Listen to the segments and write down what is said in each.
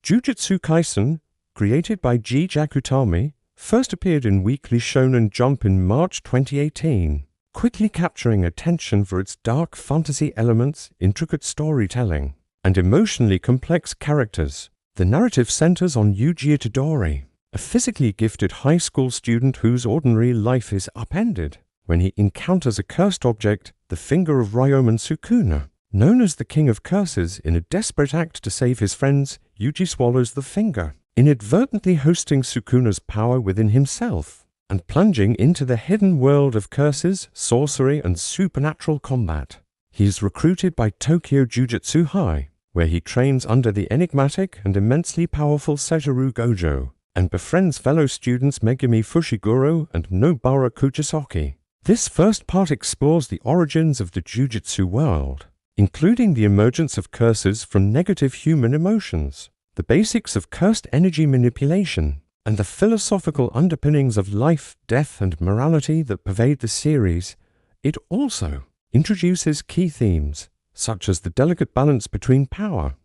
Jujutsu Kaisen, created by Kenjaku, first appeared in Weekly Shonen Jump in March 2018, quickly capturing attention for its dark fantasy elements, intricate storytelling, and emotionally complex characters. The narrative centers on Yuji Itadori, a physically gifted high school student whose ordinary life is upended when he encounters a cursed object, the finger of Ryomen Sukuna. Known as the King of Curses, in a desperate act to save his friends, Yuji swallows the finger, inadvertently hosting Sukuna's power within himself, and plunging into the hidden world of curses, sorcery, and supernatural combat. He is recruited by Tokyo Jujutsu High, where he trains under the enigmatic and immensely powerful Satoru Gojo, and befriends fellow students Megumi Fushiguro and Nobara Kugisaki. This first part explores the origins of the Jujutsu world, including the emergence of curses from negative human emotions, the basics of cursed energy manipulation, and the philosophical underpinnings of life, death, and morality that pervade the series. It also introduces key themes, such as the delicate balance between power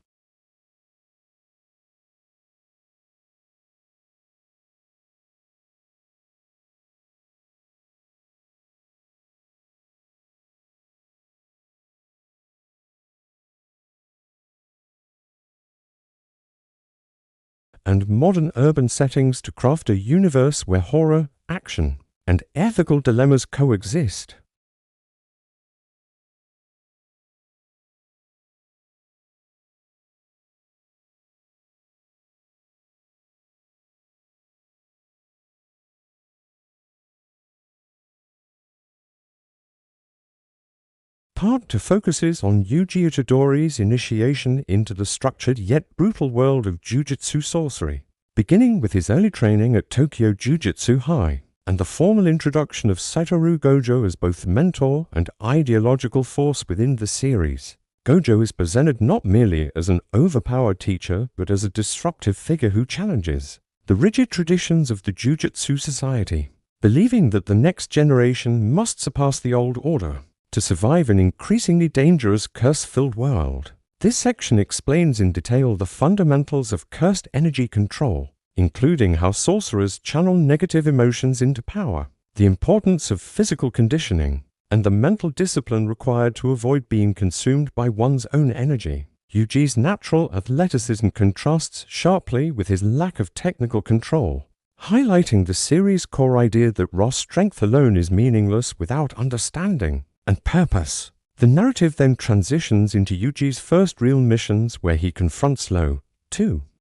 and modern urban settings to craft a universe where horror, action, and ethical dilemmas coexist. Part 2 focuses on Yuji Itadori's initiation into the structured yet brutal world of Jujutsu sorcery, beginning with his early training at Tokyo Jujutsu High, and the formal introduction of Satoru Gojo as both mentor and ideological force within the series. Gojo is presented not merely as an overpowered teacher, but as a disruptive figure who challenges the rigid traditions of the Jujutsu society, believing that the next generation must surpass the old order to survive an increasingly dangerous curse-filled world. This section explains in detail the fundamentals of cursed energy control, including how sorcerers channel negative emotions into power, the importance of physical conditioning, and the mental discipline required to avoid being consumed by one's own energy. Yuji's natural athleticism contrasts sharply with his lack of technical control, highlighting the series' core idea that raw strength alone is meaningless without understanding and purpose. The narrative then transitions into Yuji's first real missions, where he confronts low,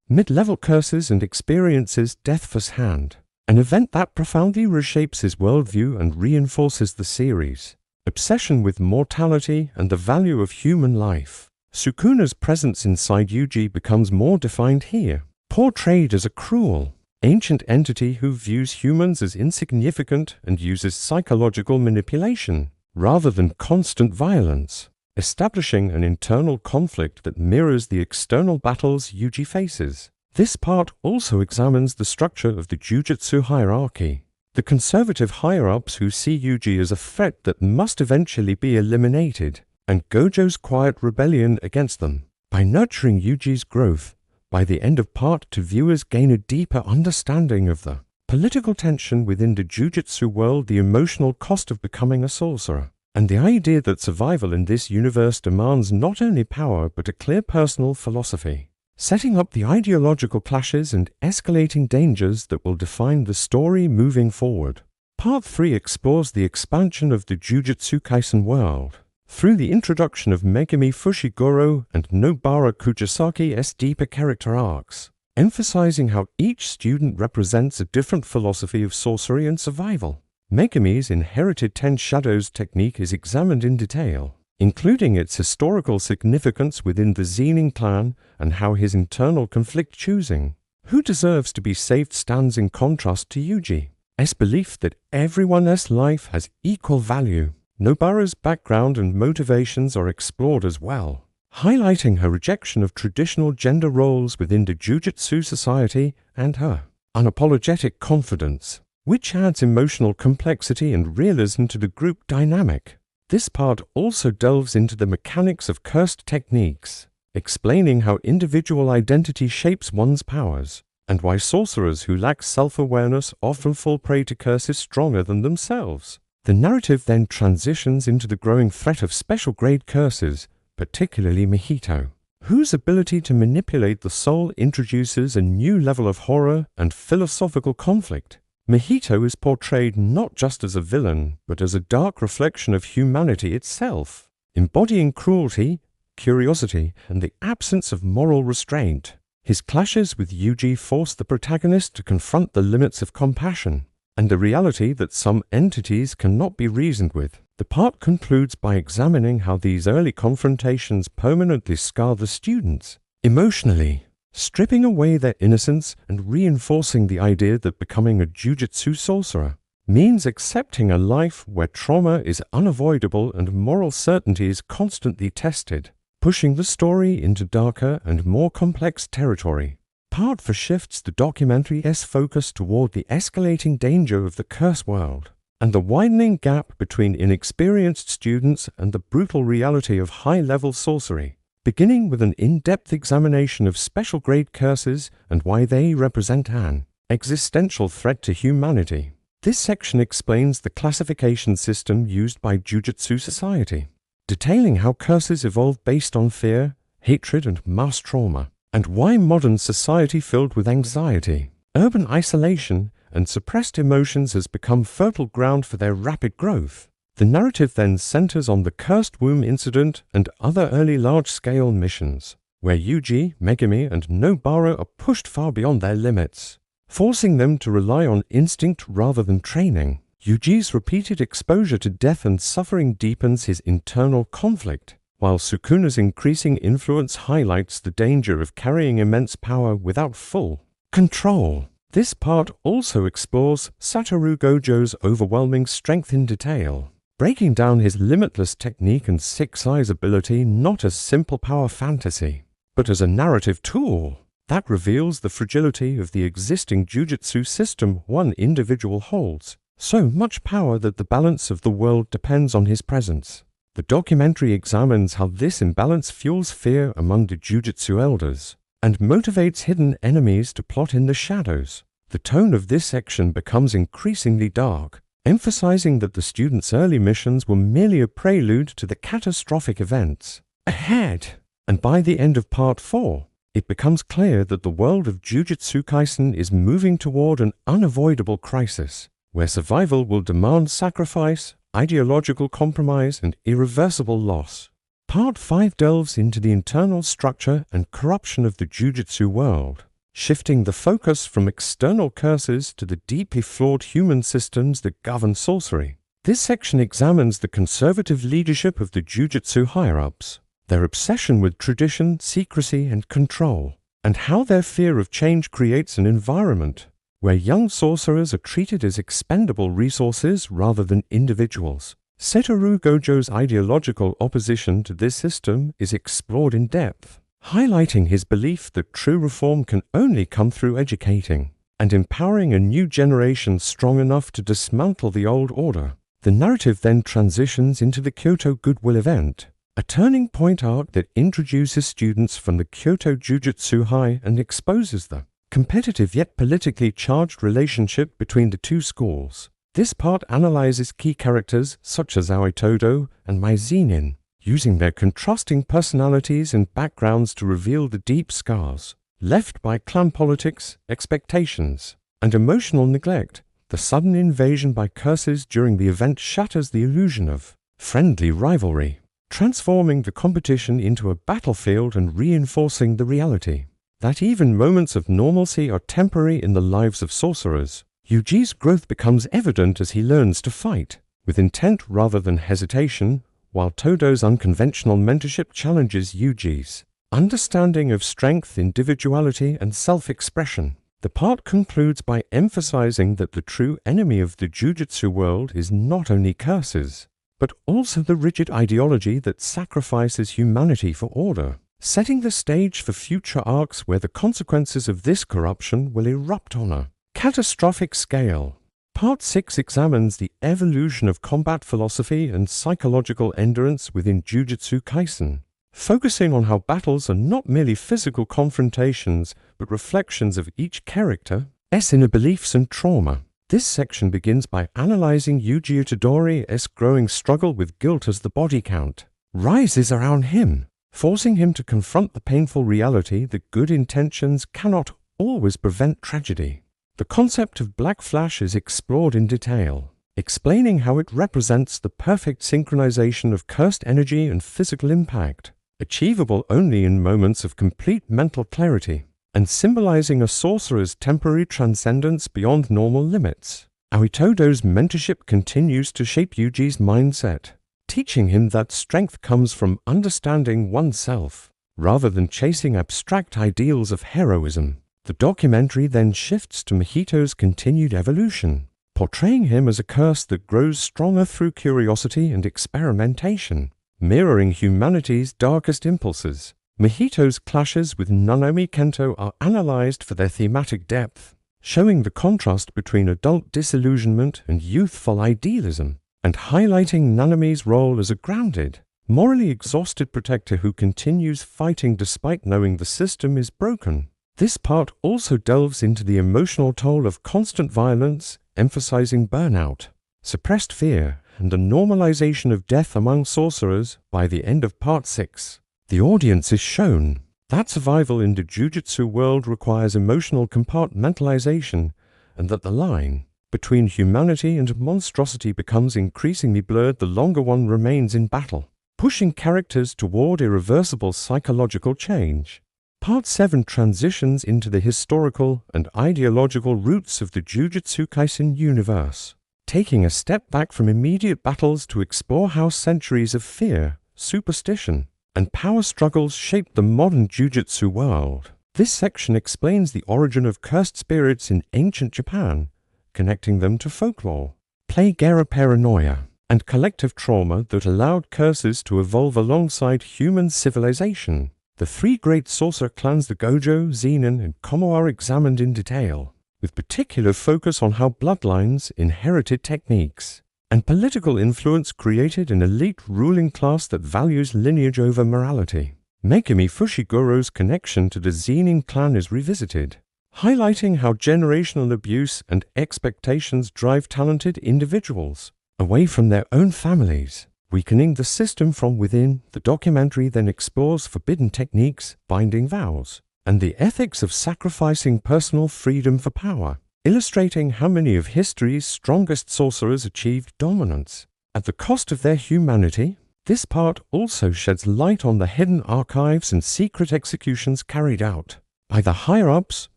mid-level curses and experiences death firsthand, an event that profoundly reshapes his worldview and reinforces the series' obsession with mortality and the value of human life. Sukuna's presence inside Yuji becomes more defined here, portrayed as a cruel, ancient entity who views humans as insignificant and uses psychological manipulation rather than constant violence, establishing an internal conflict that mirrors the external battles Yuji faces. This part also examines the structure of the Jujutsu hierarchy, the conservative higher-ups who see Yuji as a threat that must eventually be eliminated, and Gojo's quiet rebellion against them. By nurturing Yuji's growth, by the end of Part 2 viewers gain a deeper understanding of the political tension within the Jujutsu world, the emotional cost of becoming a sorcerer, and the idea that survival in this universe demands not only power but a clear personal philosophy, setting up the ideological clashes and escalating dangers that will define the story moving forward. Part 3 explores the expansion of the Jujutsu Kaisen world through the introduction of Megumi Fushiguro and Nobara Kugisaki's deeper character arcs, emphasizing how each student represents a different philosophy of sorcery and survival. Megumi's inherited 10 Shadows technique is examined in detail, including its historical significance within the Zenin clan and how his internal conflict choosing who deserves to be saved stands in contrast to Yuji's belief that everyone's life has equal value. Nobara's background and motivations are explored as well, highlighting her rejection of traditional gender roles within the Jujutsu society and her unapologetic confidence, which adds emotional complexity and realism to the group dynamic. This part also delves into the mechanics of cursed techniques, explaining how individual identity shapes one's powers, and why sorcerers who lack self-awareness often fall prey to curses stronger than themselves. The narrative then transitions into the growing threat of special-grade curses, particularly Mahito, whose ability to manipulate the soul introduces a new level of horror and philosophical conflict. Mahito is portrayed not just as a villain, but as a dark reflection of humanity itself, embodying cruelty, curiosity, and the absence of moral restraint. His clashes with Yuji force the protagonist to confront the limits of compassion, and the reality that some entities cannot be reasoned with. The part concludes by examining how these early confrontations permanently scar the students emotionally, stripping away their innocence and reinforcing the idea that becoming a Jujutsu sorcerer means accepting a life where trauma is unavoidable and moral certainty is constantly tested, pushing the story into darker and more complex territory. Part 4 shifts the documentary's focus toward the escalating danger of the curse world, and the widening gap between inexperienced students and the brutal reality of high-level sorcery, beginning with an in-depth examination of special-grade curses and why they represent an existential threat to humanity. This section explains the classification system used by Jujutsu Society, detailing how curses evolve based on fear, hatred, and mass trauma, and why modern society filled with anxiety, urban isolation, and suppressed emotions has become fertile ground for their rapid growth. The narrative then centers on the Cursed Womb Incident and other early large-scale missions, where Yuji, Megumi, and Nobara are pushed far beyond their limits, forcing them to rely on instinct rather than training. Yuji's repeated exposure to death and suffering deepens his internal conflict, while Sukuna's increasing influence highlights the danger of carrying immense power without full control. This part also explores Satoru Gojo's overwhelming strength in detail, breaking down his limitless technique and six eyes ability not as simple power fantasy, but as a narrative tool that reveals the fragility of the existing Jujutsu system one individual holds, so much power that the balance of the world depends on his presence. The documentary examines how this imbalance fuels fear among the Jujutsu elders, and motivates hidden enemies to plot in the shadows. The tone of this section becomes increasingly dark, emphasizing that the students' early missions were merely a prelude to the catastrophic events ahead. And by the end of Part 4, it becomes clear that the world of Jujutsu Kaisen is moving toward an unavoidable crisis, where survival will demand sacrifice, ideological compromise, and irreversible loss. Part 5 delves into the internal structure and corruption of the Jujutsu world, shifting the focus from external curses to the deeply flawed human systems that govern sorcery. This section examines the conservative leadership of the Jujutsu higher-ups, their obsession with tradition, secrecy, and control, and how their fear of change creates an environment where young sorcerers are treated as expendable resources rather than individuals. Satoru Gojo's ideological opposition to this system is explored in depth, highlighting his belief that true reform can only come through educating and empowering a new generation strong enough to dismantle the old order. The narrative then transitions into the Kyoto Goodwill event, a turning point arc that introduces students from the Kyoto Jujutsu High and exposes the competitive yet politically charged relationship between the two schools. This part analyzes key characters such as Aoi Todo and Mai Zenin, using their contrasting personalities and backgrounds to reveal the deep scars left by clan politics, expectations, and emotional neglect. The sudden invasion by curses during the event shatters the illusion of friendly rivalry, transforming the competition into a battlefield and reinforcing the reality that even moments of normalcy are temporary in the lives of sorcerers. Yuji's growth becomes evident as he learns to fight with intent rather than hesitation, while Todo's unconventional mentorship challenges Yuji's understanding of strength, individuality, and self-expression. The part concludes by emphasizing that the true enemy of the Jujutsu world is not only curses, but also the rigid ideology that sacrifices humanity for order, setting the stage for future arcs where the consequences of this corruption will erupt on a catastrophic scale. Part 6 examines the evolution of combat philosophy and psychological endurance within Jujutsu Kaisen, focusing on how battles are not merely physical confrontations, but reflections of each character's inner beliefs and trauma. This section begins by analyzing Yuji Itadori's growing struggle with guilt as the body count rises around him, forcing him to confront the painful reality that good intentions cannot always prevent tragedy. The concept of Black Flash is explored in detail, explaining how it represents the perfect synchronization of cursed energy and physical impact, achievable only in moments of complete mental clarity, and symbolizing a sorcerer's temporary transcendence beyond normal limits. Aoitodo's mentorship continues to shape Yuji's mindset, teaching him that strength comes from understanding oneself, rather than chasing abstract ideals of heroism. The documentary then shifts to Mahito's continued evolution, portraying him as a curse that grows stronger through curiosity and experimentation, mirroring humanity's darkest impulses. Mahito's clashes with Nanami Kento are analyzed for their thematic depth, showing the contrast between adult disillusionment and youthful idealism, and highlighting Nanami's role as a grounded, morally exhausted protector who continues fighting despite knowing the system is broken. This part also delves into the emotional toll of constant violence, emphasizing burnout, suppressed fear, and a normalization of death among sorcerers. By the end of Part 6, the audience is shown that survival in the Jujutsu world requires emotional compartmentalization, and that the line between humanity and monstrosity becomes increasingly blurred the longer one remains in battle, pushing characters toward irreversible psychological change. Part 7 transitions into the historical and ideological roots of the Jujutsu Kaisen universe, taking a step back from immediate battles to explore how centuries of fear, superstition, and power struggles shaped the modern Jujutsu world. This section explains the origin of cursed spirits in ancient Japan, connecting them to folklore, plague era paranoia, and collective trauma that allowed curses to evolve alongside human civilization. The three great sorcerer clans, the Gojo, Zenin, and Komo, are examined in detail, with particular focus on how bloodlines, inherited techniques, and political influence created an elite ruling class that values lineage over morality. Megumi Fushiguro's connection to the Zenin clan is revisited, highlighting how generational abuse and expectations drive talented individuals away from their own families, weakening the system from within. The documentary then explores forbidden techniques, binding vows, and the ethics of sacrificing personal freedom for power, illustrating how many of history's strongest sorcerers achieved dominance at the cost of their humanity. This part also sheds light on the hidden archives and secret executions carried out by the higher-ups,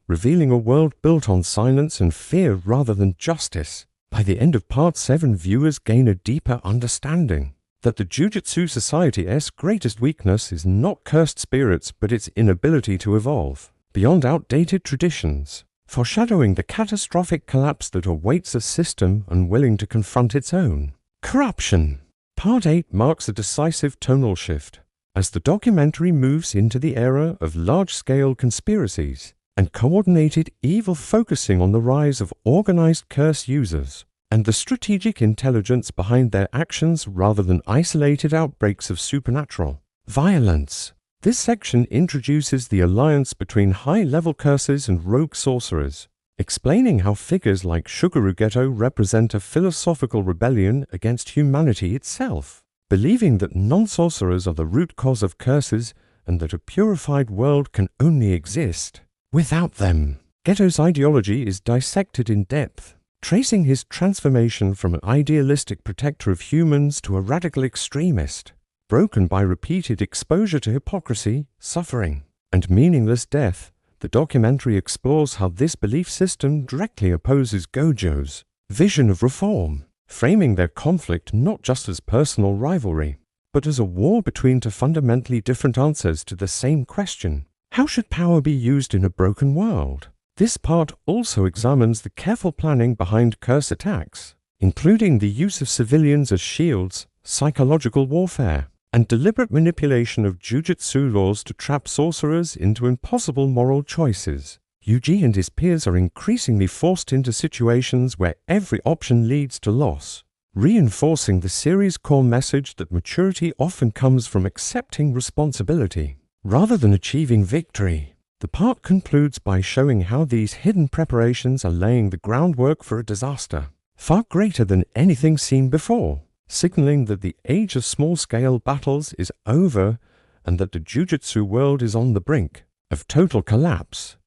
revealing a world built on silence and fear rather than justice. By the end of Part 7, viewers gain a deeper understanding that the Jujutsu Society's greatest weakness is not cursed spirits but its inability to evolve beyond outdated traditions, foreshadowing the catastrophic collapse that awaits a system unwilling to confront its own corruption. Part 8 marks a decisive tonal shift, as the documentary moves into the era of large-scale conspiracies and coordinated evil, focusing on the rise of organized curse users and the strategic intelligence behind their actions rather than isolated outbreaks of supernatural violence. This section introduces the alliance between high-level curses and rogue sorcerers, explaining how figures like Shuguru represent a philosophical rebellion against humanity itself, believing that non-sorcerers are the root cause of curses and that a purified world can only exist without them. Geto's ideology is dissected in depth, tracing his transformation from an idealistic protector of humans to a radical extremist, broken by repeated exposure to hypocrisy, suffering, and meaningless death. The documentary explores how this belief system directly opposes Gojo's vision of reform, framing their conflict not just as personal rivalry, but as a war between two fundamentally different answers to the same question: how should power be used in a broken world? This part also examines the careful planning behind curse attacks, including the use of civilians as shields, psychological warfare, and deliberate manipulation of jujutsu laws to trap sorcerers into impossible moral choices. Yuji and his peers are increasingly forced into situations where every option leads to loss, reinforcing the series' core message that maturity often comes from accepting responsibility rather than achieving victory. The part concludes by showing how these hidden preparations are laying the groundwork for a disaster, far greater than anything seen before, signaling that the age of small-scale battles is over and that the Jujutsu world is on the brink of total collapse.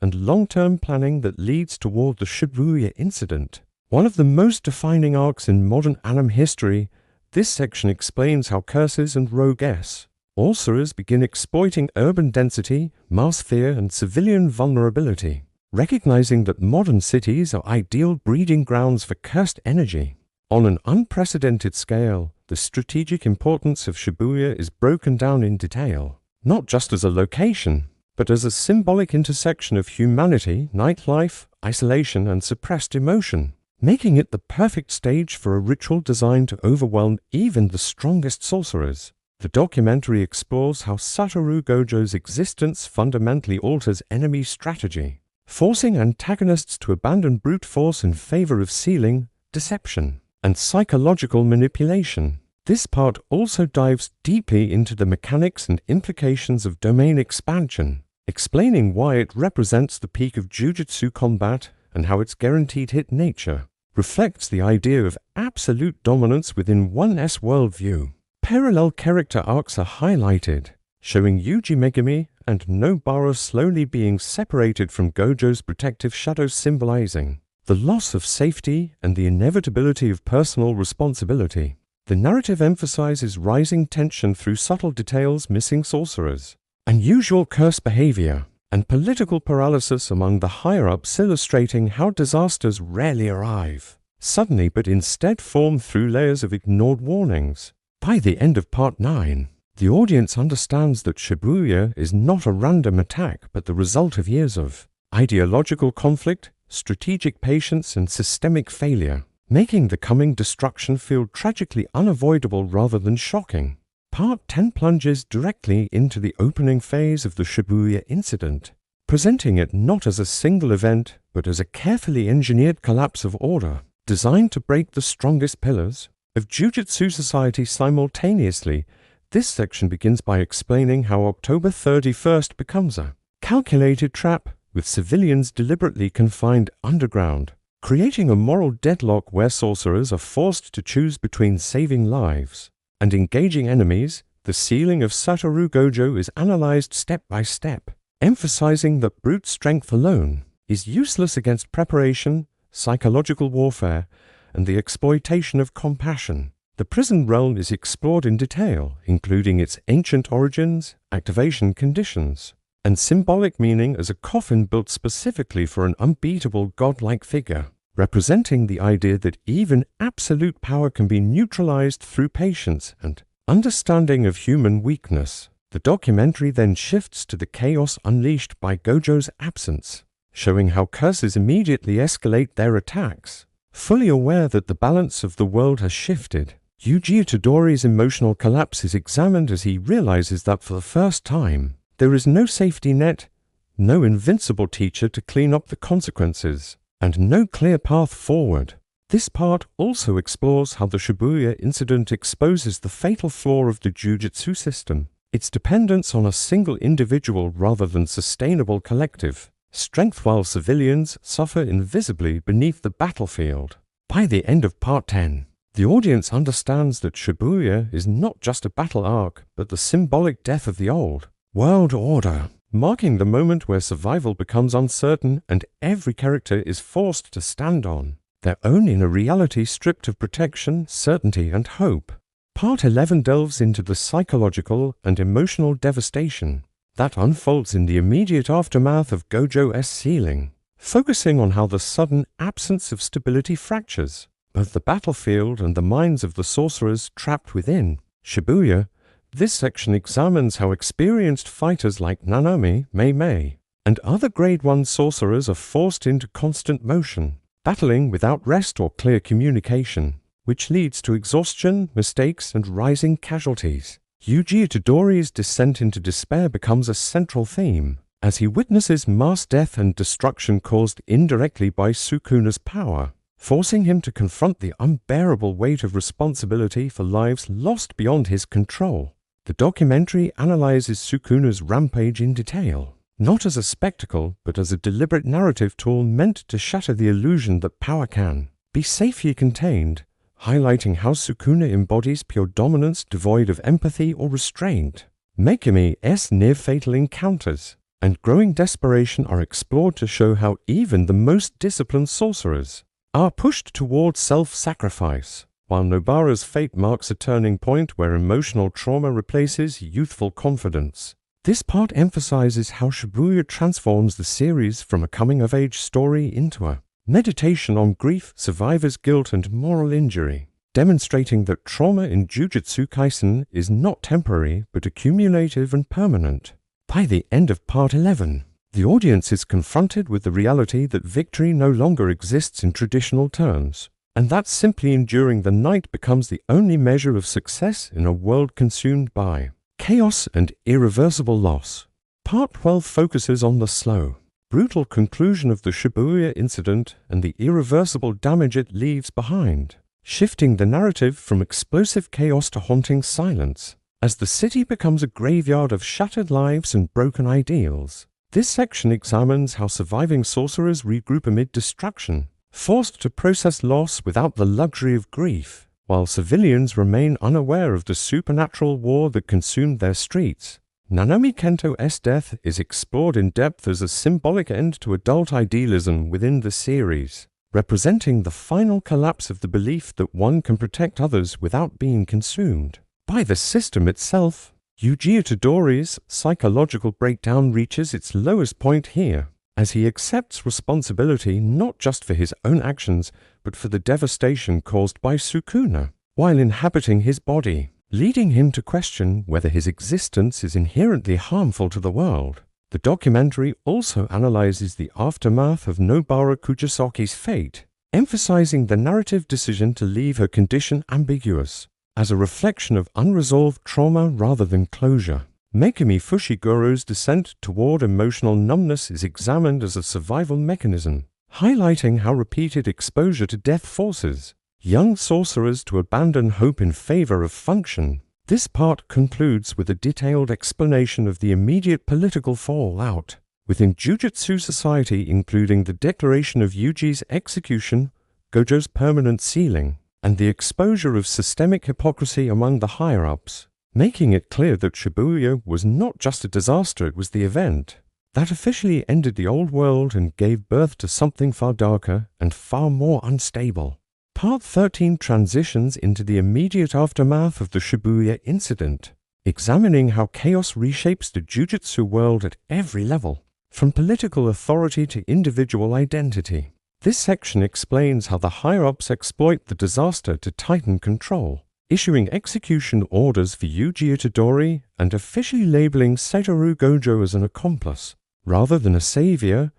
And long-term planning that leads toward the Shibuya Incident. One of the most defining arcs in modern anime history, this section explains how curses and rogues, sorcerers begin exploiting urban density, mass fear, and civilian vulnerability, recognizing that modern cities are ideal breeding grounds for cursed energy. On an unprecedented scale, the strategic importance of Shibuya is broken down in detail, not just as a location, but as a symbolic intersection of humanity, nightlife, isolation, and suppressed emotion, making it the perfect stage for a ritual designed to overwhelm even the strongest sorcerers. The documentary explores how Satoru Gojo's existence fundamentally alters enemy strategy, forcing antagonists to abandon brute force in favor of sealing, deception, and psychological manipulation. This part also dives deeply into the mechanics and implications of domain expansion, explaining why it represents the peak of Jujutsu combat and how its guaranteed hit nature reflects the idea of absolute dominance within one's worldview. Parallel character arcs are highlighted, showing Yuji Megumi and Nobara slowly being separated from Gojo's protective shadows, symbolizing the loss of safety and the inevitability of personal responsibility. The narrative emphasizes rising tension through subtle details, missing sorcerers, unusual curse behavior, and political paralysis among the higher-ups, illustrating how disasters rarely arrive suddenly but instead form through layers of ignored warnings. By the end of Part 9, the audience understands that Shibuya is not a random attack but the result of years of ideological conflict, strategic patience, and systemic failure, making the coming destruction feel tragically unavoidable rather than shocking. Part 10 plunges directly into the opening phase of the Shibuya Incident, presenting it not as a single event, but as a carefully engineered collapse of order, designed to break the strongest pillars of Jujutsu society simultaneously. This section begins by explaining how October 31st becomes a calculated trap, with civilians deliberately confined underground, creating a moral deadlock where sorcerers are forced to choose between saving lives and engaging enemies. The sealing of Satoru Gojo is analyzed step by step, emphasizing that brute strength alone is useless against preparation, psychological warfare, and the exploitation of compassion. The prison realm is explored in detail, including its ancient origins, activation conditions, and symbolic meaning as a coffin built specifically for an unbeatable godlike figure, representing the idea that even absolute power can be neutralized through patience and understanding of human weakness. The documentary then shifts to the chaos unleashed by Gojo's absence, showing how curses immediately escalate their attacks. Fully aware that the balance of the world has shifted, Yuji Itadori's emotional collapse is examined as he realizes that for the first time, there is no safety net, no invincible teacher to clean up the consequences, and no clear path forward. This part also explores how the Shibuya Incident exposes the fatal flaw of the Jujutsu system, its dependence on a single individual rather than sustainable collective strength, while civilians suffer invisibly beneath the battlefield. By the end of Part 10, the audience understands that Shibuya is not just a battle arc, but the symbolic death of the old world order, marking the moment where survival becomes uncertain and every character is forced to stand on their own in a reality stripped of protection, certainty, and hope. Part 11 delves into the psychological and emotional devastation that unfolds in the immediate aftermath of Gojo's sealing, focusing on how the sudden absence of stability fractures both the battlefield and the minds of the sorcerers trapped within Shibuya. This section examines how experienced fighters like Nanami, Mei, and other Grade 1 sorcerers are forced into constant motion, battling without rest or clear communication, which leads to exhaustion, mistakes, and rising casualties. Yuji Itadori's descent into despair becomes a central theme, as he witnesses mass death and destruction caused indirectly by Sukuna's power, forcing him to confront the unbearable weight of responsibility for lives lost beyond his control. The documentary analyzes Sukuna's rampage in detail, not as a spectacle, but as a deliberate narrative tool meant to shatter the illusion that power can be safely contained, highlighting how Sukuna embodies pure dominance devoid of empathy or restraint. Megumi's near-fatal encounters and growing desperation are explored to show how even the most disciplined sorcerers are pushed towards self-sacrifice, while Nobara's fate marks a turning point where emotional trauma replaces youthful confidence. This part emphasizes how Shibuya transforms the series from a coming-of-age story into a meditation on grief, survivor's guilt, and moral injury, demonstrating that trauma in Jujutsu Kaisen is not temporary but accumulative and permanent. By the end of Part 11, the audience is confronted with the reality that victory no longer exists in traditional terms, and that simply enduring the night becomes the only measure of success in a world consumed by chaos and irreversible loss. Part 12 focuses on the slow, brutal conclusion of the Shibuya Incident and the irreversible damage it leaves behind, shifting the narrative from explosive chaos to haunting silence, as the city becomes a graveyard of shattered lives and broken ideals. This section examines how surviving sorcerers regroup amid destruction, forced to process loss without the luxury of grief, while civilians remain unaware of the supernatural war that consumed their streets. Nanami Kento's death is explored in depth as a symbolic end to adult idealism within the series, representing the final collapse of the belief that one can protect others without being consumed by the system itself. Yuji Itadori's psychological breakdown reaches its lowest point here, as he accepts responsibility not just for his own actions, but for the devastation caused by Sukuna, while inhabiting his body, leading him to question whether his existence is inherently harmful to the world. The documentary also analyzes the aftermath of Nobara Kugisaki's fate, emphasizing the narrative decision to leave her condition ambiguous, as a reflection of unresolved trauma rather than closure. Megumi Fushiguro's descent toward emotional numbness is examined as a survival mechanism, highlighting how repeated exposure to death forces young sorcerers to abandon hope in favor of function. This part concludes with a detailed explanation of the immediate political fallout within Jujutsu society, including the declaration of Yuji's execution, Gojo's permanent sealing, and the exposure of systemic hypocrisy among the higher-ups, making it clear that Shibuya was not just a disaster, it was the event that officially ended the old world and gave birth to something far darker and far more unstable. Part 13 transitions into the immediate aftermath of the Shibuya Incident, examining how chaos reshapes the Jujutsu world at every level, from political authority to individual identity. This section explains how the higher-ups exploit the disaster to tighten control, issuing execution orders for Yuji Itadori and officially labeling Satoru Gojo as an accomplice, rather than a savior,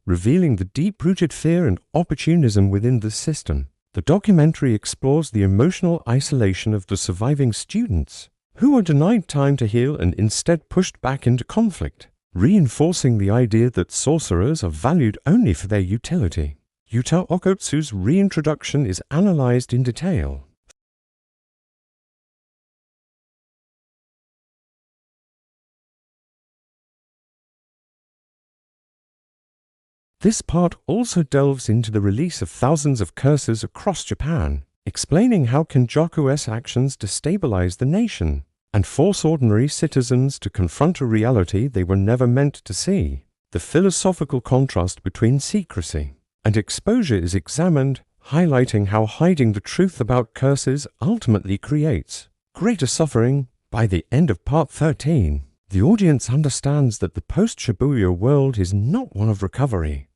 revealing the deep-rooted fear and opportunism within the system. The documentary explores the emotional isolation of the surviving students, who are denied time to heal and instead pushed back into conflict, reinforcing the idea that sorcerers are valued only for their utility. Yuta Okotsu's reintroduction is analyzed in detail. This part also delves into the release of thousands of curses across Japan, explaining how Kenjaku's actions destabilize the nation and force ordinary citizens to confront a reality they were never meant to see. The philosophical contrast between secrecy and exposure is examined, highlighting how hiding the truth about curses ultimately creates greater suffering. By the end of Part 13, the audience understands that the post-Shibuya world is not one of recovery.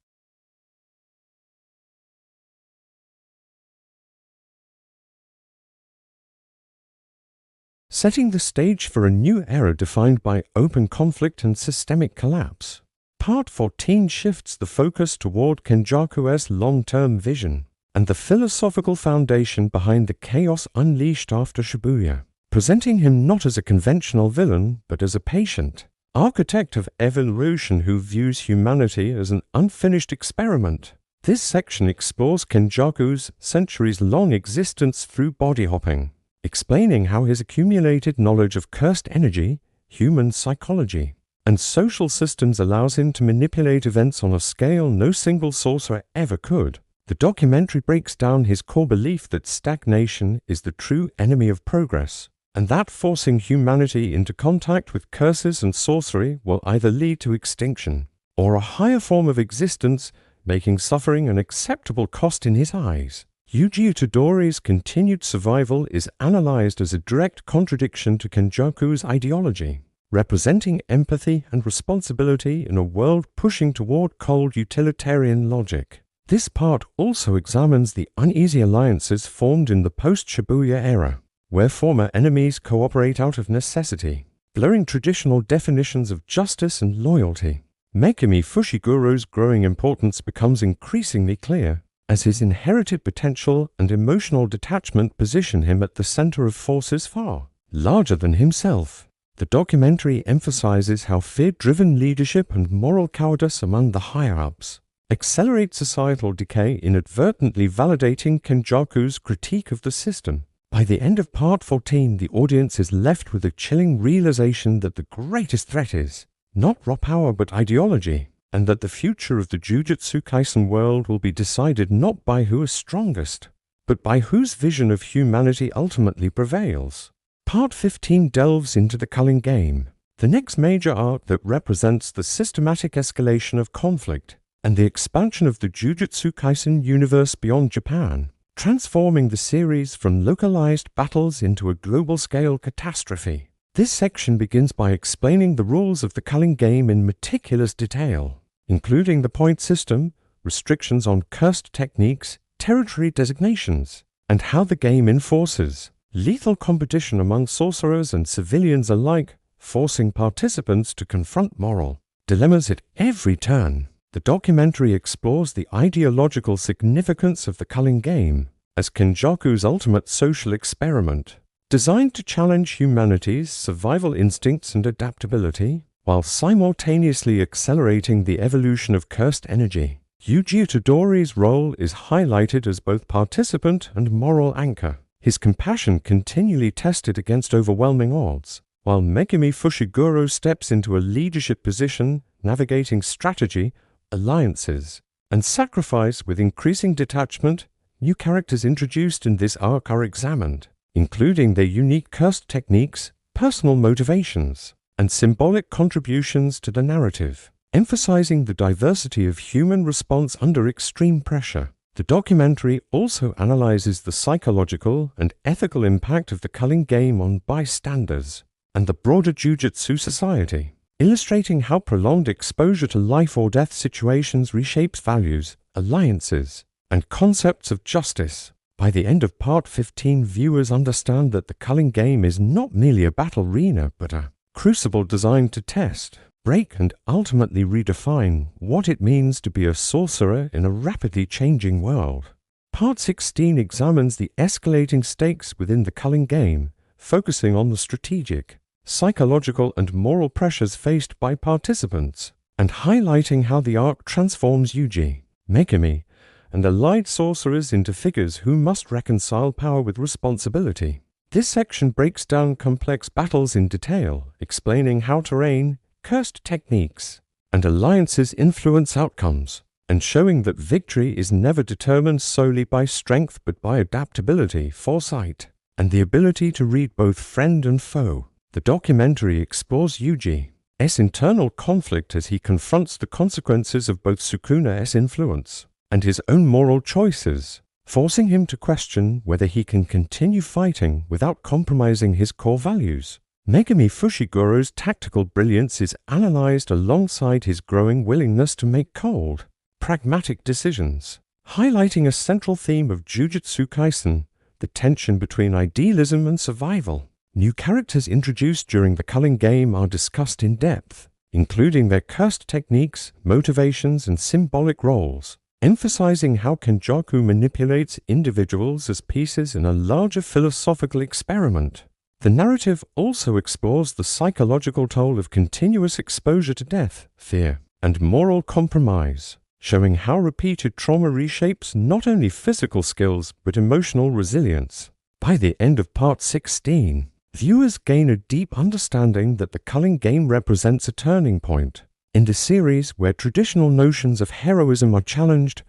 Setting the stage for a new era defined by open conflict and systemic collapse. Part 14 shifts the focus toward Kenjaku's long-term vision and the philosophical foundation behind the chaos unleashed after Shibuya, presenting him not as a conventional villain but as a patient, architect of evolution who views humanity as an unfinished experiment. This section explores Kenjaku's centuries-long existence through body hopping, explaining how his accumulated knowledge of cursed energy, human psychology, and social systems allows him to manipulate events on a scale no single sorcerer ever could. The documentary breaks down his core belief that stagnation is the true enemy of progress, and that forcing humanity into contact with curses and sorcery will either lead to extinction or a higher form of existence, making suffering an acceptable cost in his eyes. Yuji Itadori's continued survival is analyzed as a direct contradiction to Kenjaku's ideology, representing empathy and responsibility in a world pushing toward cold utilitarian logic. This part also examines the uneasy alliances formed in the post-Shibuya era, where former enemies cooperate out of necessity, blurring traditional definitions of justice and loyalty. Megumi Fushiguro's growing importance becomes increasingly clear, as his inherited potential and emotional detachment position him at the center of forces far larger than himself. The documentary emphasizes how fear-driven leadership and moral cowardice among the higher-ups accelerate societal decay, inadvertently validating Kenjaku's critique of the system. By the end of Part 14, the audience is left with a chilling realization that the greatest threat is not raw power but ideology, and that the future of the Jujutsu Kaisen world will be decided not by who is strongest, but by whose vision of humanity ultimately prevails. Part 15 delves into the Culling Game, the next major arc that represents the systematic escalation of conflict and the expansion of the Jujutsu Kaisen universe beyond Japan, transforming the series from localized battles into a global-scale catastrophe. This section begins by explaining the rules of the Culling Game in meticulous detail, including the point system, restrictions on cursed techniques, territory designations, and how the game enforces lethal competition among sorcerers and civilians alike, forcing participants to confront moral dilemmas at every turn. The documentary explores the ideological significance of the Culling Game as Kenjaku's ultimate social experiment, designed to challenge humanity's survival instincts and adaptability, while simultaneously accelerating the evolution of cursed energy. Yuji Itadori's role is highlighted as both participant and moral anchor, his compassion continually tested against overwhelming odds, while Megumi Fushiguro steps into a leadership position, navigating strategy, alliances, and sacrifice with increasing detachment. New characters introduced in this arc are examined, including their unique cursed techniques, personal motivations, and symbolic contributions to the narrative, emphasizing the diversity of human response under extreme pressure. The documentary also analyzes the psychological and ethical impact of the Culling Game on bystanders and the broader Jujutsu society, illustrating how prolonged exposure to life-or-death situations reshapes values, alliances, and concepts of justice. By the end of Part 15, viewers understand that the Culling Game is not merely a battle arena, but a crucible designed to test, break, and ultimately redefine what it means to be a sorcerer in a rapidly changing world. Part 16 examines the escalating stakes within the Culling Game, focusing on the strategic, psychological, and moral pressures faced by participants, and highlighting how the arc transforms Yuji, Megumi, and allied sorcerers into figures who must reconcile power with responsibility. This section breaks down complex battles in detail, explaining how terrain, cursed techniques, and alliances influence outcomes, and showing that victory is never determined solely by strength but by adaptability, foresight, and the ability to read both friend and foe. The documentary explores Yuji's internal conflict as he confronts the consequences of both Sukuna's influence and his own moral choices, forcing him to question whether he can continue fighting without compromising his core values. Megumi Fushiguro's tactical brilliance is analyzed alongside his growing willingness to make cold, pragmatic decisions, highlighting a central theme of Jujutsu Kaisen, the tension between idealism and survival. New characters introduced during the Culling Game are discussed in depth, including their cursed techniques, motivations, and symbolic roles, emphasizing how Kenjaku manipulates individuals as pieces in a larger philosophical experiment. The narrative also explores the psychological toll of continuous exposure to death, fear, and moral compromise, showing how repeated trauma reshapes not only physical skills but emotional resilience. By the end of Part 16, viewers gain a deep understanding that the Culling Game represents a turning point. In the series where traditional notions of heroism are challenged,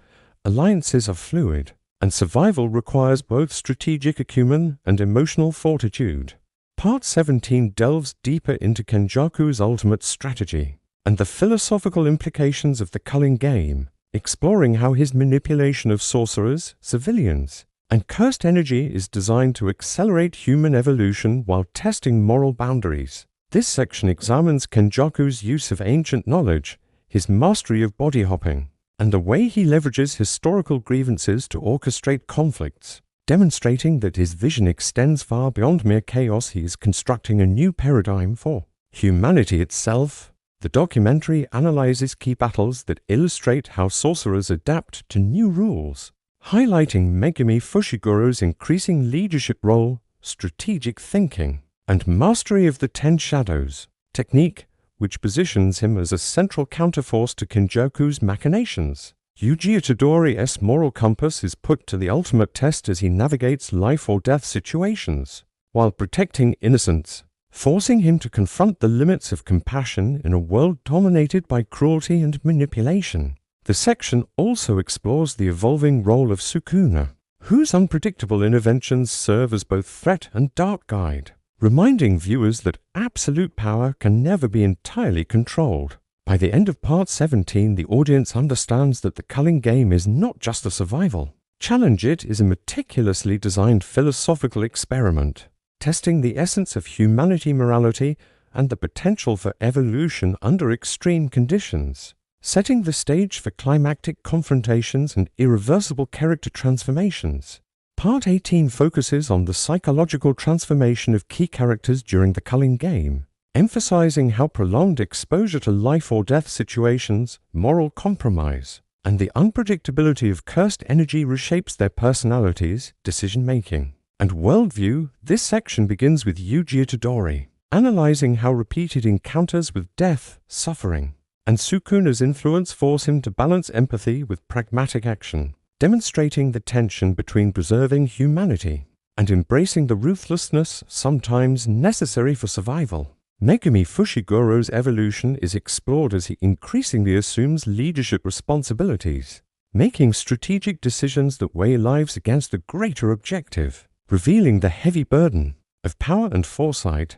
alliances are fluid, and survival requires both strategic acumen and emotional fortitude. Part 17 delves deeper into Kenjaku's ultimate strategy and the philosophical implications of the Culling Game, exploring how his manipulation of sorcerers, civilians, and cursed energy is designed to accelerate human evolution while testing moral boundaries. This section examines Kenjaku's use of ancient knowledge, his mastery of body hopping, and the way he leverages historical grievances to orchestrate conflicts, demonstrating that his vision extends far beyond mere chaos. He is constructing a new paradigm for humanity itself. The documentary analyzes key battles that illustrate how sorcerers adapt to new rules, highlighting Megumi Fushiguro's increasing leadership role, strategic thinking, and mastery of the 10 Shadows technique, which positions him as a central counterforce to Kenjaku's machinations. Yuji Itadori's moral compass is put to the ultimate test as he navigates life-or-death situations, while protecting innocence, forcing him to confront the limits of compassion in a world dominated by cruelty and manipulation. The section also explores the evolving role of Sukuna, whose unpredictable interventions serve as both threat and dark guide, reminding viewers that absolute power can never be entirely controlled. By the end of Part 17, the audience understands that the Culling Game is not just a survival. Challenge It is a meticulously designed philosophical experiment, testing the essence of humanity morality and the potential for evolution under extreme conditions, setting the stage for climactic confrontations and irreversible character transformations. Part 18 focuses on the psychological transformation of key characters during the Culling Game, emphasizing how prolonged exposure to life-or-death situations, moral compromise, and the unpredictability of cursed energy reshapes their personalities, decision-making, and worldview. This section begins with Yuji Itadori, analyzing how repeated encounters with death, suffering, and Sukuna's influence force him to balance empathy with pragmatic action, demonstrating the tension between preserving humanity and embracing the ruthlessness sometimes necessary for survival. Megumi Fushiguro's evolution is explored as he increasingly assumes leadership responsibilities, making strategic decisions that weigh lives against a greater objective, revealing the heavy burden of power and foresight.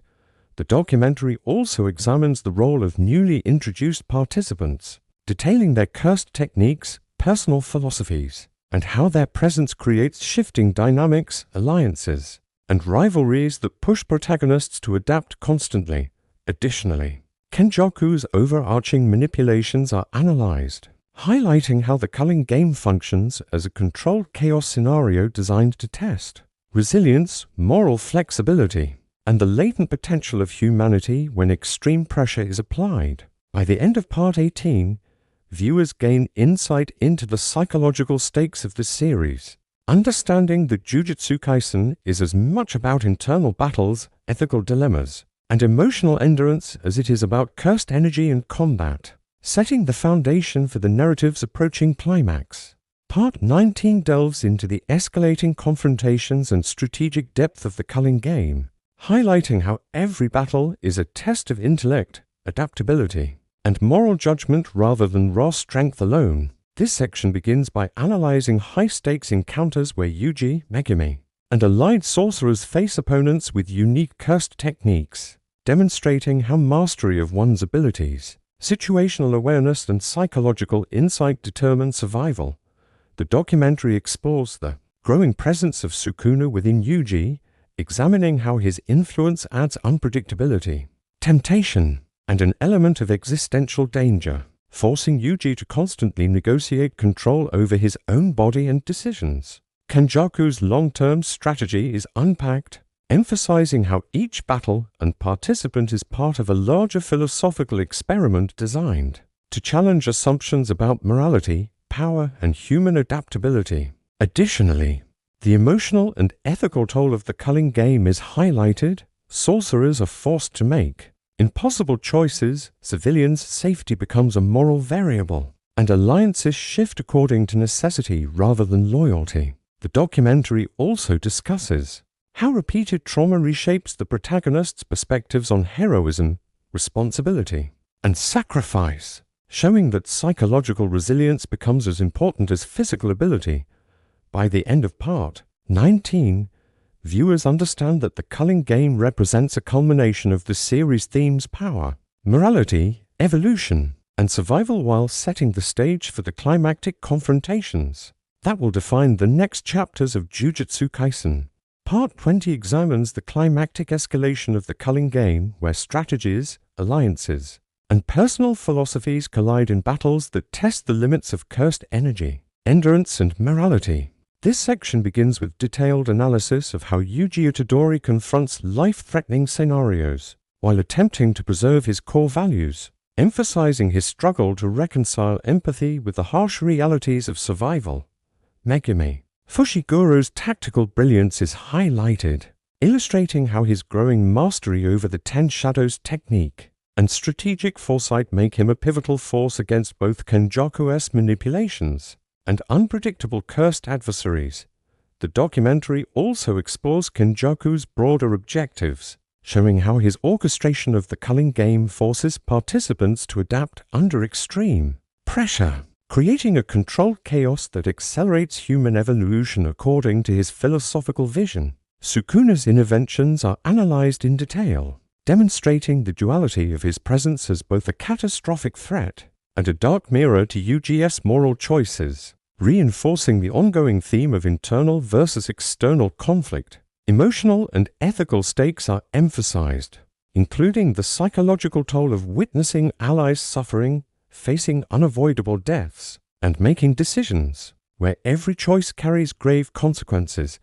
The documentary also examines the role of newly introduced participants, detailing their cursed techniques, personal philosophies, and how their presence creates shifting dynamics, alliances, and rivalries that push protagonists to adapt constantly. Additionally, Kenjaku's overarching manipulations are analyzed, highlighting how the Culling Game functions as a controlled chaos scenario designed to test resilience, moral flexibility, and the latent potential of humanity when extreme pressure is applied. By the end of Part 18, viewers gain insight into the psychological stakes of the series, understanding that Jujutsu Kaisen is as much about internal battles, ethical dilemmas, and emotional endurance as it is about cursed energy and combat, setting the foundation for the narrative's approaching climax. Part 19 delves into the escalating confrontations and strategic depth of the Culling Game, highlighting how every battle is a test of intellect, adaptability, and moral judgment rather than raw strength alone. This section begins by analyzing high-stakes encounters where Yuji, Megumi, and allied sorcerers face opponents with unique cursed techniques, demonstrating how mastery of one's abilities, situational awareness, and psychological insight determine survival. The documentary explores the growing presence of Sukuna within Yuji, examining how his influence adds unpredictability, temptation, and an element of existential danger, forcing Yuji to constantly negotiate control over his own body and decisions. Kenjaku's long-term strategy is unpacked, emphasizing how each battle and participant is part of a larger philosophical experiment designed to challenge assumptions about morality, power, and human adaptability. Additionally, the emotional and ethical toll of the Culling Game is highlighted, sorcerers are forced to make. In possible choices, civilians' safety becomes a moral variable, and alliances shift according to necessity rather than loyalty. The documentary also discusses how repeated trauma reshapes the protagonist's perspectives on heroism, responsibility, and sacrifice, showing that psychological resilience becomes as important as physical ability. By the end of Part 19, viewers understand that the Culling Game represents a culmination of the series' themes: power, morality, evolution, and survival, while setting the stage for the climactic confrontations that will define the next chapters of Jujutsu Kaisen. Part 20 examines the climactic escalation of the Culling Game, where strategies, alliances, and personal philosophies collide in battles that test the limits of cursed energy, endurance, and morality. This section begins with detailed analysis of how Yuji Itadori confronts life-threatening scenarios while attempting to preserve his core values, emphasizing his struggle to reconcile empathy with the harsh realities of survival. Megumi. Fushiguro's tactical brilliance is highlighted, illustrating how his growing mastery over the Ten Shadows technique and strategic foresight make him a pivotal force against both Kenjaku's manipulations and unpredictable cursed adversaries. The documentary also explores Kenjaku's broader objectives, showing how his orchestration of the Culling Game forces participants to adapt under extreme pressure, creating a controlled chaos that accelerates human evolution according to his philosophical vision. Sukuna's interventions are analyzed in detail, demonstrating the duality of his presence as both a catastrophic threat and a dark mirror to Yuji's moral choices, reinforcing the ongoing theme of internal versus external conflict. Emotional and ethical stakes are emphasized, including the psychological toll of witnessing allies suffering, facing unavoidable deaths, and making decisions where every choice carries grave consequences.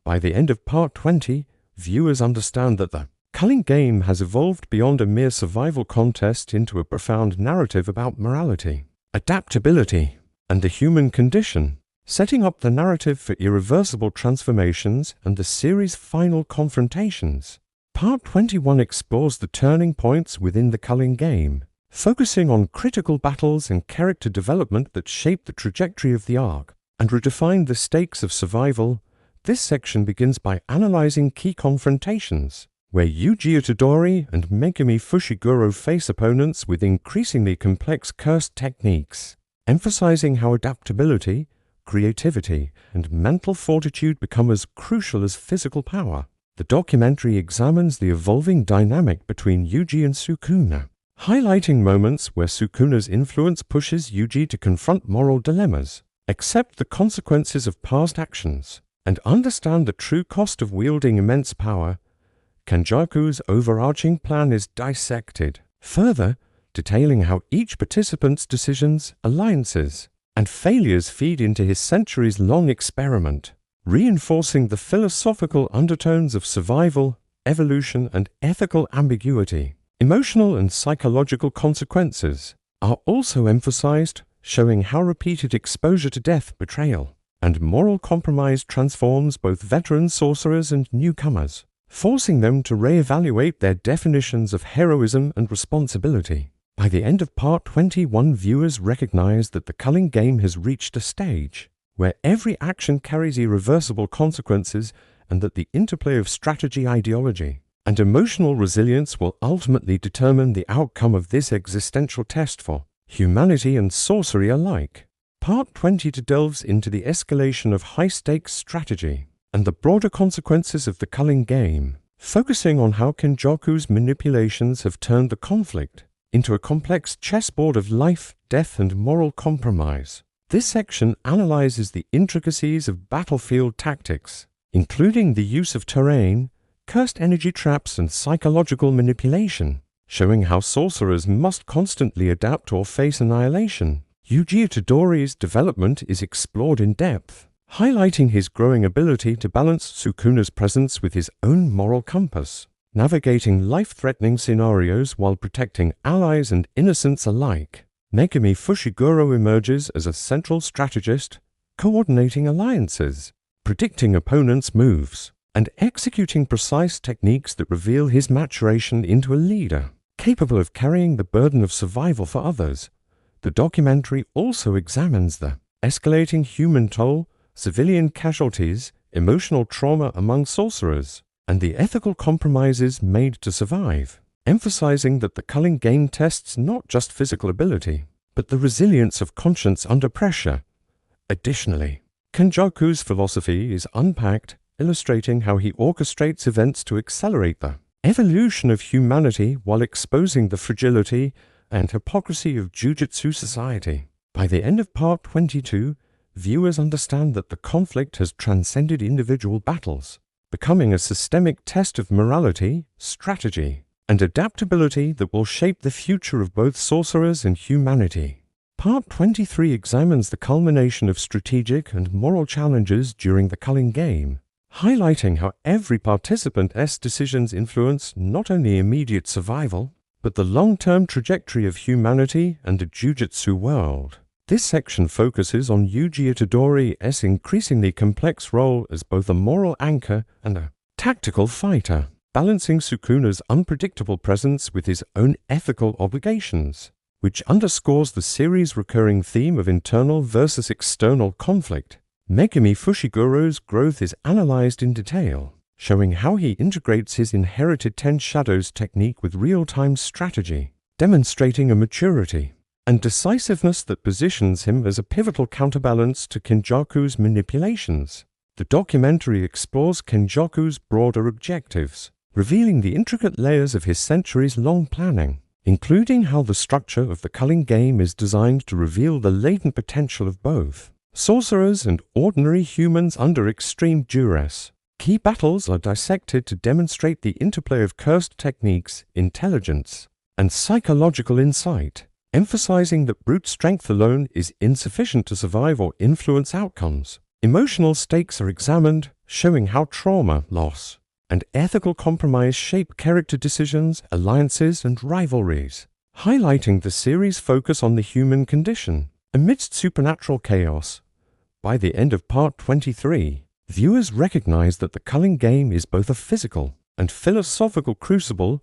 By the end of Part 20, viewers understand that the Culling Game has evolved beyond a mere survival contest into a profound narrative about morality, adaptability, and the human condition, setting up the narrative for irreversible transformations and the series' final confrontations. Part 21 explores the turning points within the Culling Game, focusing on critical battles and character development that shape the trajectory of the arc and redefine the stakes of survival. This section begins by analyzing key confrontations, where Yuji Itadori and Megumi Fushiguro face opponents with increasingly complex cursed techniques, emphasizing how adaptability, creativity, and mental fortitude become as crucial as physical power. The documentary examines the evolving dynamic between Yuji and Sukuna, highlighting moments where Sukuna's influence pushes Yuji to confront moral dilemmas, accept the consequences of past actions, and understand the true cost of wielding immense power. Kenjaku's overarching plan is dissected, further detailing how each participant's decisions, alliances, and failures feed into his centuries-long experiment, reinforcing the philosophical undertones of survival, evolution, and ethical ambiguity. Emotional and psychological consequences are also emphasized, showing how repeated exposure to death, betrayal, and moral compromise transforms both veteran sorcerers and newcomers, forcing them to re-evaluate their definitions of heroism and responsibility. By the end of Part 21, viewers recognize that the Culling Game has reached a stage where every action carries irreversible consequences, and that the interplay of strategy, ideology, and emotional resilience will ultimately determine the outcome of this existential test for humanity and sorcery alike. Part 22 delves into the escalation of high-stakes strategy and the broader consequences of the Culling Game, focusing on how Kenjaku's manipulations have turned the conflict into a complex chessboard of life, death, and moral compromise. This section analyzes the intricacies of battlefield tactics, including the use of terrain, cursed energy traps, and psychological manipulation, showing how sorcerers must constantly adapt or face annihilation. Yuji Itadori's development is explored in depth, highlighting his growing ability to balance Sukuna's presence with his own moral compass, navigating life-threatening scenarios while protecting allies and innocents alike. Megumi Fushiguro emerges as a central strategist, coordinating alliances, predicting opponents' moves, and executing precise techniques that reveal his maturation into a leader, capable of carrying the burden of survival for others. The documentary also examines the escalating human toll, civilian casualties, emotional trauma among sorcerers, and the ethical compromises made to survive, emphasizing that the Culling Game tests not just physical ability, but the resilience of conscience under pressure. Additionally, Kenjaku's philosophy is unpacked, illustrating how he orchestrates events to accelerate the evolution of humanity while exposing the fragility and hypocrisy of Jujutsu society. By the end of Part 22, viewers understand that the conflict has transcended individual battles, becoming a systemic test of morality, strategy, and adaptability that will shape the future of both sorcerers and humanity. Part 23 examines the culmination of strategic and moral challenges during the Culling Game, highlighting how every participant's decisions influence not only immediate survival, but the long-term trajectory of humanity and the Jujutsu world. This section focuses on Yuji Itadori's increasingly complex role as both a moral anchor and a tactical fighter, balancing Sukuna's unpredictable presence with his own ethical obligations, which underscores the series' recurring theme of internal versus external conflict. Megumi Fushiguro's growth is analyzed in detail, showing how he integrates his inherited Ten Shadows technique with real-time strategy, demonstrating a maturity and decisiveness that positions him as a pivotal counterbalance to Kenjaku's manipulations. The documentary explores Kenjaku's broader objectives, revealing the intricate layers of his centuries-long planning, including how the structure of the Culling Game is designed to reveal the latent potential of both sorcerers and ordinary humans under extreme duress. Key battles are dissected to demonstrate the interplay of cursed techniques, intelligence, and psychological insight, emphasizing that brute strength alone is insufficient to survive or influence outcomes. Emotional stakes are examined, showing how trauma, loss, and ethical compromise shape character decisions, alliances, and rivalries, highlighting the series' focus on the human condition amidst supernatural chaos. By the end of Part 23, viewers recognize that the Culling Game is both a physical and philosophical crucible,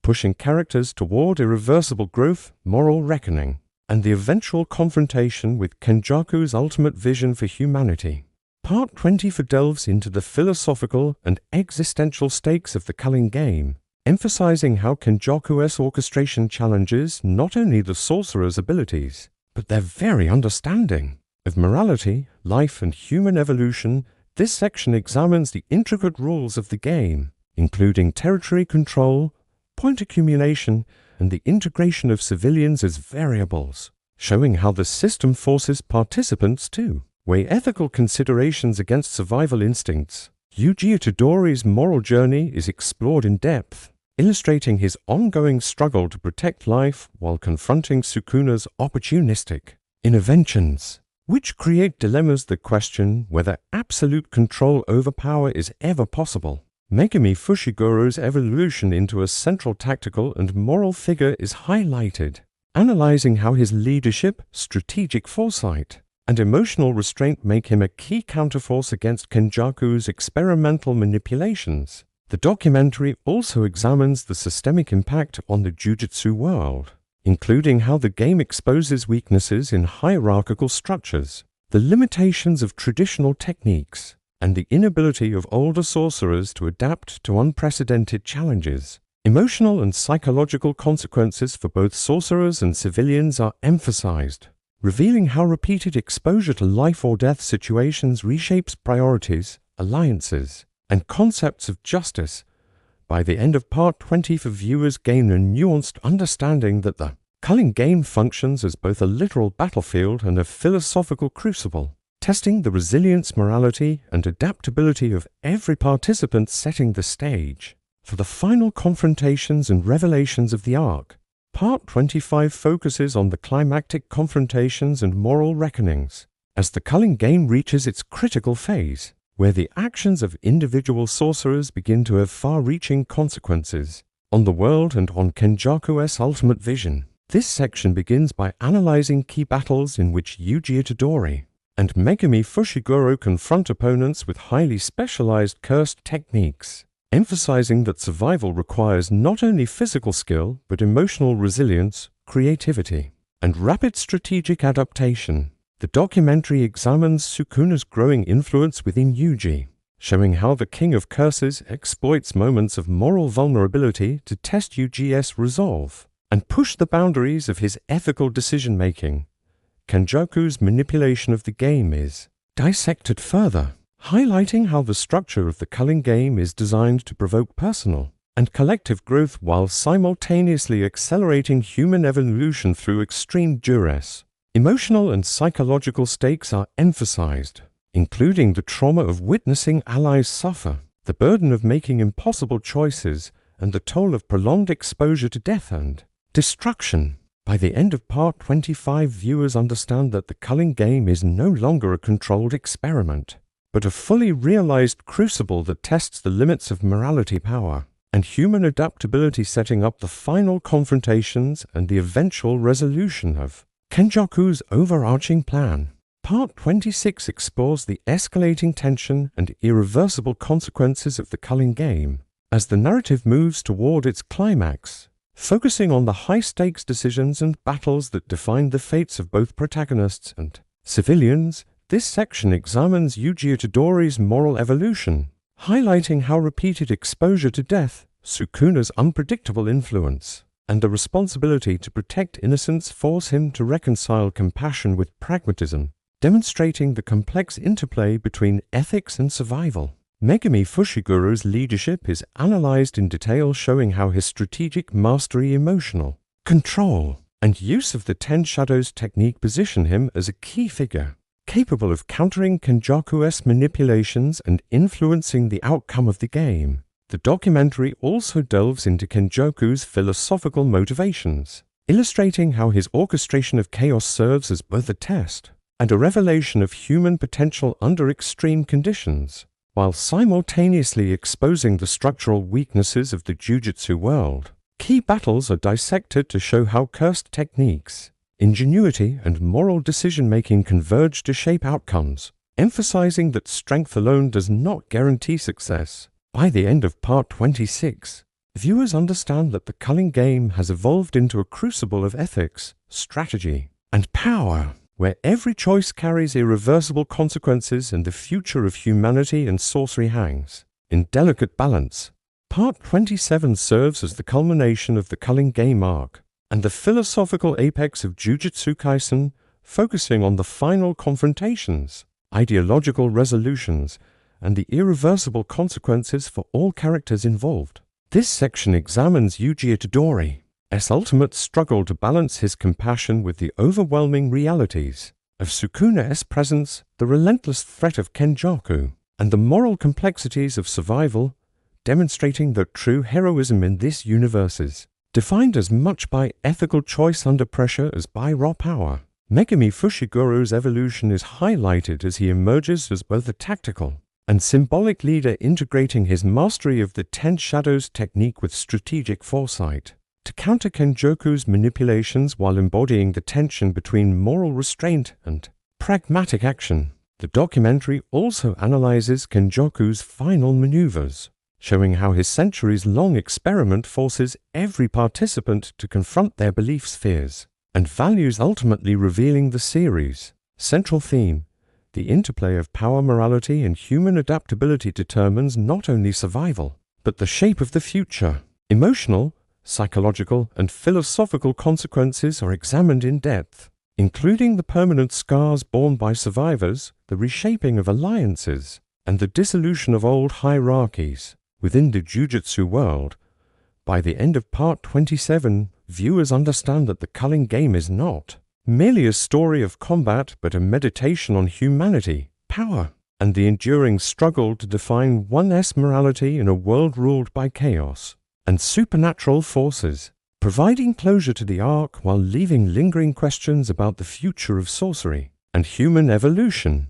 pushing characters toward irreversible growth, moral reckoning, and the eventual confrontation with Kenjaku's ultimate vision for humanity. Part 24 delves into the philosophical and existential stakes of the Culling Game, emphasizing how Kenjaku's orchestration challenges not only the sorcerer's abilities, but their very understanding of morality, life, and human evolution. This section examines the intricate rules of the game, including territory control, point accumulation, and the integration of civilians as variables, showing how the system forces participants to weigh ethical considerations against survival instincts. Yuji Itadori's moral journey is explored in depth, illustrating his ongoing struggle to protect life while confronting Sukuna's opportunistic interventions, which create dilemmas that question whether absolute control over power is ever possible. Megumi Fushiguro's evolution into a central tactical and moral figure is highlighted, analyzing how his leadership, strategic foresight, and emotional restraint make him a key counterforce against Kenjaku's experimental manipulations. The documentary also examines the systemic impact on the Jujutsu world, including how the game exposes weaknesses in hierarchical structures, the limitations of traditional techniques, and the inability of older sorcerers to adapt to unprecedented challenges. Emotional and psychological consequences for both sorcerers and civilians are emphasized, revealing how repeated exposure to life-or-death situations reshapes priorities, alliances, and concepts of justice. By the end of Part 20, viewers gain a nuanced understanding that the Culling Game functions as both a literal battlefield and a philosophical crucible, testing the resilience, morality, and adaptability of every participant, setting the stage for the final confrontations and revelations of the arc. Part 25 focuses on the climactic confrontations and moral reckonings, as the Culling Game reaches its critical phase, where the actions of individual sorcerers begin to have far-reaching consequences on the world and on Kenjaku's ultimate vision. This section begins by analyzing key battles in which Yuji Itadori and Megumi Fushiguro confront opponents with highly specialized cursed techniques, emphasizing that survival requires not only physical skill but emotional resilience, creativity, and rapid strategic adaptation. The documentary examines Sukuna's growing influence within Yuji, showing how the King of Curses exploits moments of moral vulnerability to test Yuji's resolve and push the boundaries of his ethical decision-making. Kenjaku's manipulation of the game is dissected further, highlighting how the structure of the Culling Game is designed to provoke personal and collective growth while simultaneously accelerating human evolution through extreme duress. Emotional and psychological stakes are emphasized, including the trauma of witnessing allies suffer, the burden of making impossible choices, and the toll of prolonged exposure to death and destruction. By the end of Part 25, viewers understand that the Culling Game is no longer a controlled experiment, but a fully realized crucible that tests the limits of morality, power, and human adaptability, setting up the final confrontations and the eventual resolution of Kenjaku's overarching plan. Part 26 explores the escalating tension and irreversible consequences of the Culling Game as the narrative moves toward its climax, focusing on the high-stakes decisions and battles that define the fates of both protagonists and civilians. This section examines Yuji Itadori's moral evolution, highlighting how repeated exposure to death, Sukuna's unpredictable influence, and the responsibility to protect innocence force him to reconcile compassion with pragmatism, demonstrating the complex interplay between ethics and survival. Megumi Fushiguro's leadership is analyzed in detail, showing how his strategic mastery, emotional control, and use of the Ten Shadows technique position him as a key figure, capable of countering Kenjaku's manipulations and influencing the outcome of the game. The documentary also delves into Kenjaku's philosophical motivations, illustrating how his orchestration of chaos serves as both a test and a revelation of human potential under extreme conditions, while simultaneously exposing the structural weaknesses of the Jujutsu world. Key battles are dissected to show how cursed techniques, ingenuity, and moral decision-making converge to shape outcomes, emphasizing that strength alone does not guarantee success. By the end of Part 26, viewers understand that the Culling Game has evolved into a crucible of ethics, strategy, and power, where every choice carries irreversible consequences and the future of humanity and sorcery hangs in delicate balance. Part 27 serves as the culmination of the Culling Game arc and the philosophical apex of Jujutsu Kaisen, focusing on the final confrontations, ideological resolutions, and the irreversible consequences for all characters involved. This section examines Yuji Itadori's ultimate struggle to balance his compassion with the overwhelming realities of Sukuna's presence, the relentless threat of Kenjaku, and the moral complexities of survival, demonstrating that true heroism in this universe is defined as much by ethical choice under pressure as by raw power. Megumi Fushiguro's evolution is highlighted as he emerges as both a tactical and symbolic leader, integrating his mastery of the Ten Shadows technique with strategic foresight to counter Kenjaku's manipulations while embodying the tension between moral restraint and pragmatic action. The documentary also analyzes Kenjaku's final maneuvers, showing how his centuries-long experiment forces every participant to confront their beliefs, fears, and values, ultimately revealing the series' central theme. The interplay of power, morality, and human adaptability determines not only survival, but the shape of the future. Emotional, psychological, and philosophical consequences are examined in depth, including the permanent scars borne by survivors, the reshaping of alliances, and the dissolution of old hierarchies within the Jujutsu world. By the end of Part 27, viewers understand that the Culling Game is not merely a story of combat, but a meditation on humanity, power, and the enduring struggle to define one's morality in a world ruled by chaos and supernatural forces, providing closure to the arc while leaving lingering questions about the future of sorcery and human evolution.